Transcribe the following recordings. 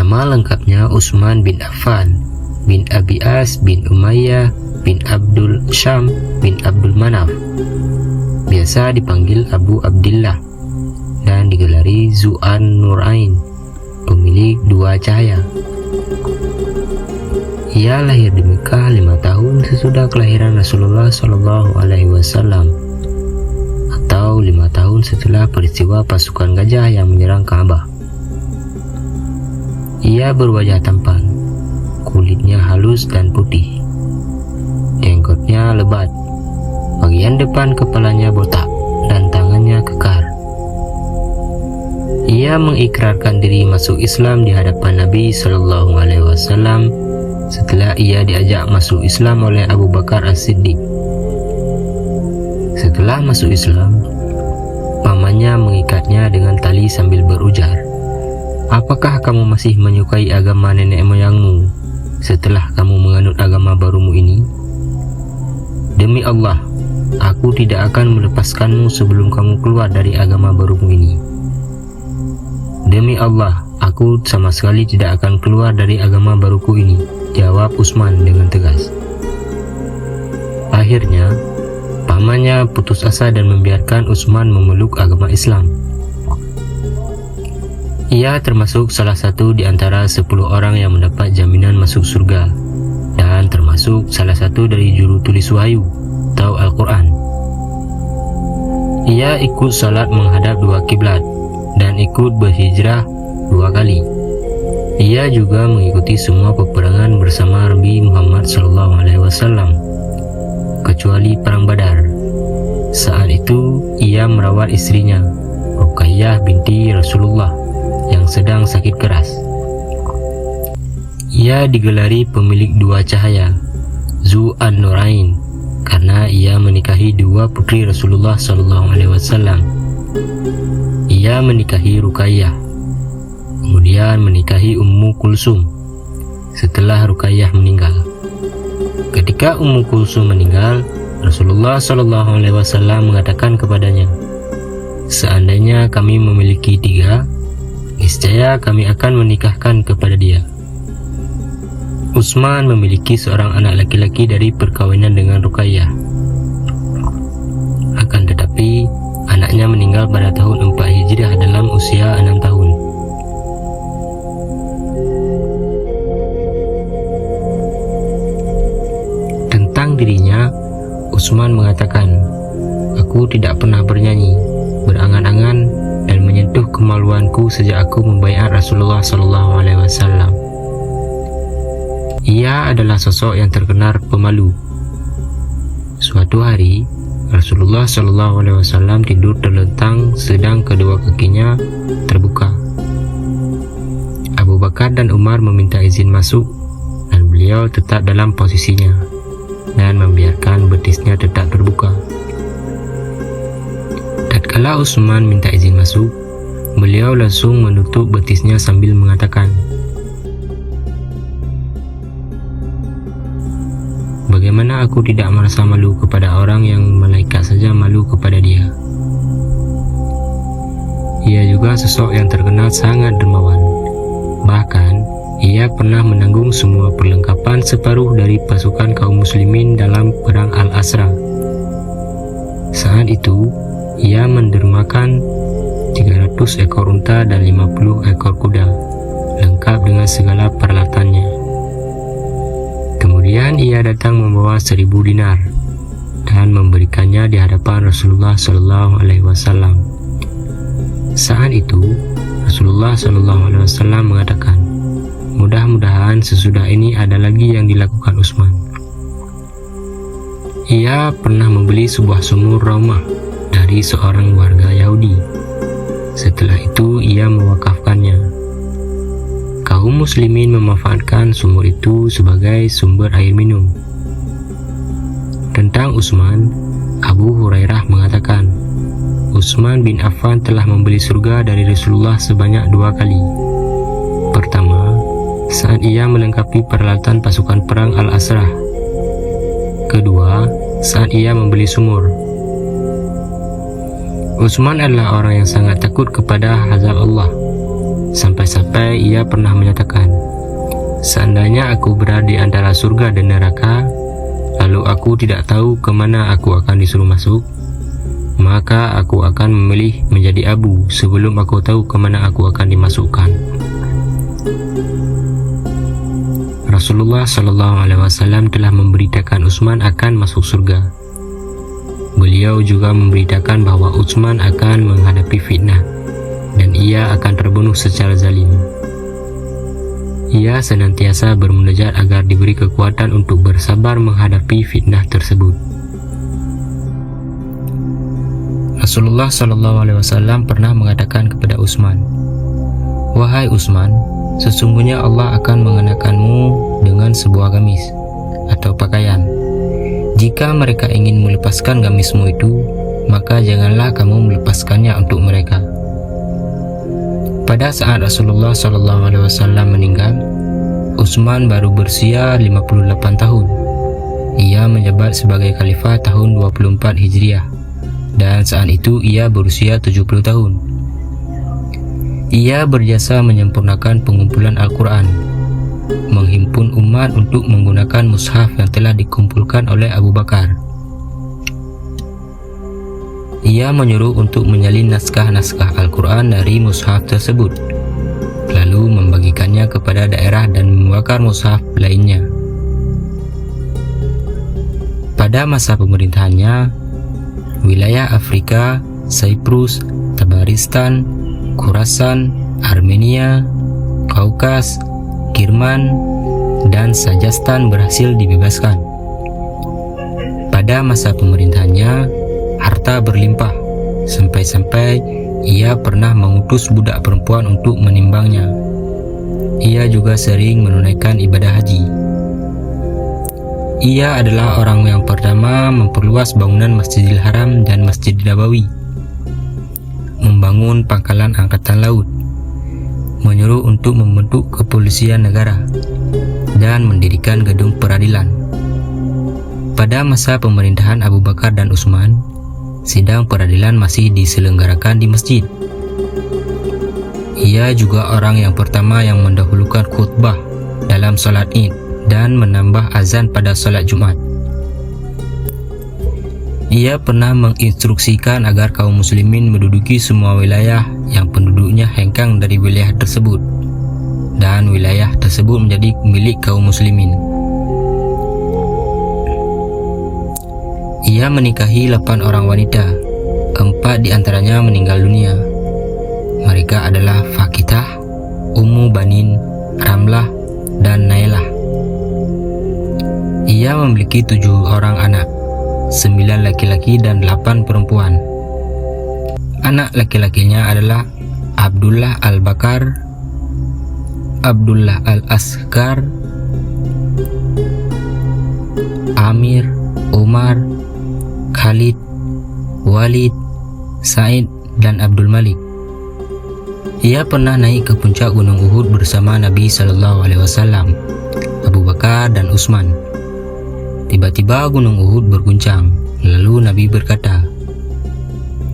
Nama lengkapnya Utsman bin Affan bin Abi As bin Umayyah bin Abdul Syam bin Abdul Manaf, biasa dipanggil Abu Abdillah, dan digelari Zu-an-Nurain, pemilik dua cahaya. Ia lahir di Mekah 5 tahun sesudah kelahiran Rasulullah Shallallahu Alaihi Wasallam, atau 5 tahun setelah peristiwa pasukan gajah yang menyerang Ka'bah. Ia berwajah tampan, kulitnya halus dan putih, jenggotnya lebat, bagian depan kepalanya botak, dan tangannya kekar. Ia mengikrarkan diri masuk Islam di hadapan Nabi Shallallahu Alaihi Wasallam setelah ia diajak masuk Islam oleh Abu Bakar As-Siddiq. Setelah masuk Islam, pamannya mengikatnya dengan tali sambil berujar, "Apakah kamu masih menyukai agama nenek moyangmu setelah kamu menganut agama barumu ini? Demi Allah, aku tidak akan melepaskanmu sebelum kamu keluar dari agama barumu ini." "Demi Allah, aku sama sekali tidak akan keluar dari agama baruku ini," jawab Utsman dengan tegas. Akhirnya, pamannya putus asa dan membiarkan Utsman memeluk agama Islam. Ia termasuk salah satu di antara 10 orang yang mendapat jaminan masuk surga, dan termasuk salah satu dari juru tulis wahyu atau Al-Quran. Ia ikut salat menghadap 2 kiblat dan ikut berhijrah 2 kali. Ia juga mengikuti semua peperangan bersama Nabi Muhammad SAW, kecuali perang Badar. Saat itu ia merawat istrinya, Ruqayyah binti Rasulullah, yang sedang sakit keras. Ia digelari pemilik dua cahaya, Zu-an-Nurain, karena ia menikahi 2 putri Rasulullah SAW. Ia menikahi Ruqayyah, kemudian menikahi Ummu Kulsum setelah Ruqayyah meninggal. Ketika Ummu Kulsum meninggal, Rasulullah SAW mengatakan kepadanya, "Seandainya kami memiliki 3, niscaya kami akan menikahkan kepada dia." Utsman memiliki seorang anak laki-laki dari perkawinan dengan Ruqayyah. Akan tetapi, anaknya meninggal pada tahun 4 Hijriah dalam usia 6 tahun. Tentang dirinya, Utsman mengatakan, "Aku tidak pernah bernyanyi, berangan-angan, dan menyentuh kemaluanku sejak aku membaiat Rasulullah SAW. Ia adalah sosok yang terkenal pemalu. Suatu hari, Rasulullah SAW tidur terlentang sedang kedua kakinya terbuka. Abu Bakar dan Umar meminta izin masuk, dan beliau tetap dalam posisinya dan membiarkan betisnya tetap terbuka. Tatkala Utsman minta izin masuk, beliau langsung menutup betisnya sambil mengatakan, "Bagaimana aku tidak merasa malu kepada orang yang malaikat saja malu kepada dia?" Ia juga sosok yang terkenal sangat dermawan. Bahkan, ia pernah menanggung semua perlengkapan separuh dari pasukan kaum muslimin dalam perang Al-Asra. Saat itu, ia mendermakan 300 ekor unta dan 50 ekor kuda, lengkap dengan segala peralatannya. Kemudian ia datang membawa 1000 dinar dan memberikannya di hadapan Rasulullah SAW. Saat itu, Rasulullah SAW mengatakan, "Mudah-mudahan sesudah ini ada lagi yang dilakukan Utsman." Ia pernah membeli sebuah sumur Raumah dari seorang warga Yahudi. Setelah itu ia mewakafkannya. Kaum muslimin memanfaatkan sumur itu sebagai sumber air minum. Tentang Utsman, Abu Hurairah mengatakan, Utsman bin Affan telah membeli surga dari Rasulullah sebanyak 2 kali. Pertama, saat ia melengkapi peralatan pasukan perang Al-Asrah. Kedua, saat ia membeli sumur. Utsman adalah orang yang sangat takut kepada azab Allah, sampai-sampai sampai ia pernah menyatakan, "Seandainya aku berada di antara surga dan neraka, lalu aku tidak tahu kemana aku akan disuruh masuk, maka aku akan memilih menjadi abu sebelum aku tahu kemana aku akan dimasukkan." Rasulullah SAW telah memberitakan Utsman akan masuk surga. Beliau juga memberitakan bahwa Utsman akan menghadapi fitnah dan ia akan terbunuh secara zalim. Ia senantiasa bermunajat agar diberi kekuatan untuk bersabar menghadapi fitnah tersebut. Rasulullah SAW pernah mengatakan kepada Utsman, "Wahai Utsman, sesungguhnya Allah akan mengenakanmu dengan sebuah gamis atau pakaian. Jika mereka ingin melepaskan gamismu itu, maka janganlah kamu melepaskannya untuk mereka." Pada saat Rasulullah SAW meninggal, Utsman baru berusia 58 tahun. Ia menjabat sebagai khalifah tahun 24 Hijriah, dan saat itu ia berusia 70 tahun. Ia berjasa menyempurnakan pengumpulan Al-Quran, menghimpun umat untuk menggunakan mushaf yang telah dikumpulkan oleh Abu Bakar. Ia menyuruh untuk menyalin naskah-naskah Al-Quran dari mushaf tersebut, lalu membagikannya kepada daerah dan membakar mushaf lainnya. Pada masa pemerintahannya, wilayah Afrika, Cyprus, Tabaristan, Khurasan, Armenia, Kaukas, Kirman, dan Sajastan berhasil dibebaskan. Pada masa pemerintahannya, harta berlimpah, sampai-sampai ia pernah mengutus budak perempuan untuk menimbangnya. Ia juga sering menunaikan ibadah haji. Ia adalah orang yang pertama memperluas bangunan Masjidil Haram dan Masjid Nabawi, membangun pangkalan angkatan laut, menyuruh untuk membentuk kepolisian negara, dan mendirikan gedung peradilan. Pada masa pemerintahan Abu Bakar dan Utsman, sidang peradilan masih diselenggarakan di masjid. Ia juga orang yang pertama yang mendahulukan khutbah dalam salat Id dan menambah azan pada salat Jumat. Ia pernah menginstruksikan agar kaum muslimin menduduki semua wilayah yang penduduknya hengkang dari wilayah tersebut, dan wilayah tersebut menjadi milik kaum muslimin. Ia menikahi 8 orang wanita, 4 diantaranya meninggal dunia. Mereka adalah Fakitah, Ummu Banin, Ramlah, dan Nailah. Ia memiliki 7 orang anak, 9 laki-laki dan 8 perempuan. Anak laki-lakinya adalah Abdullah Al-Bakar, Abdullah Al-Asghar, Amir, Umar, Khalid, Walid, Said, dan Abdul Malik. Ia pernah naik ke puncak Gunung Uhud bersama Nabi SAW, Abu Bakar, dan Utsman. Tiba-tiba Gunung Uhud berguncang, lalu Nabi berkata,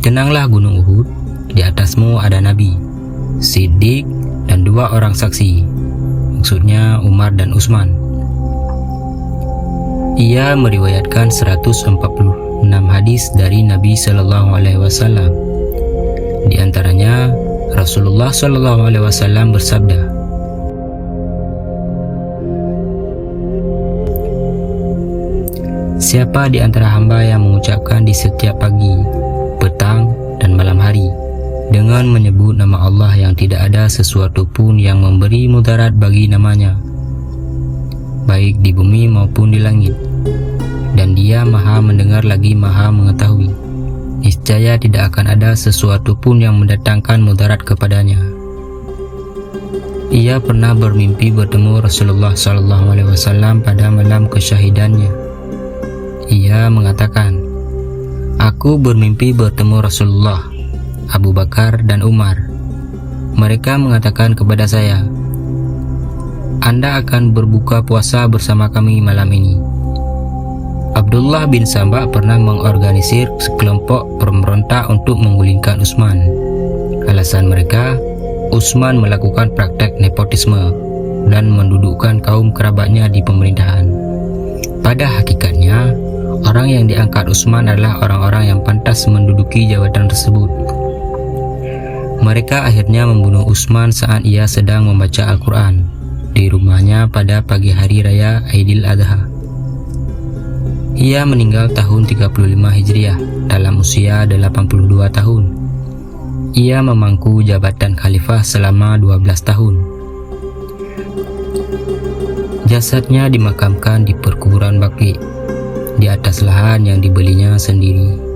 "Tenanglah Gunung Uhud, di atasmu ada Nabi, Siddiq, dan 2 orang saksi," maksudnya Umar dan Utsman. Ia meriwayatkan 146 hadis dari Nabi SAW. Di antaranya, Rasulullah SAW bersabda, "Siapa di antara hamba yang mengucapkan di setiap pagi, petang, dan malam hari dengan menyebut nama Allah yang tidak ada sesuatu pun yang memberi mudarat bagi namanya, baik di bumi maupun di langit, dan dia maha mendengar lagi maha mengetahui, niscaya tidak akan ada sesuatu pun yang mendatangkan mudarat kepadanya." Ia pernah bermimpi bertemu Rasulullah SAW pada malam kesyahidannya. Ia mengatakan, "Aku bermimpi bertemu Rasulullah, Abu Bakar, dan Umar. Mereka mengatakan kepada saya, 'Anda akan berbuka puasa bersama kami malam ini.'" Abdullah bin Sabah pernah mengorganisir sekelompok pemberontak untuk menggulingkan Utsman. Alasan mereka, Utsman melakukan praktek nepotisme dan mendudukkan kaum kerabatnya di pemerintahan. Pada hakikatnya, orang yang diangkat Utsman adalah orang-orang yang pantas menduduki jabatan tersebut. Mereka akhirnya membunuh Utsman saat ia sedang membaca Al-Quran di rumahnya pada pagi hari raya Aidil Adha. Ia meninggal tahun 35 Hijriah dalam usia 82 tahun. Ia memangku jabatan khalifah selama 12 tahun. Jasadnya dimakamkan di perkuburan Baqi, di atas lahan yang dibelinya sendiri.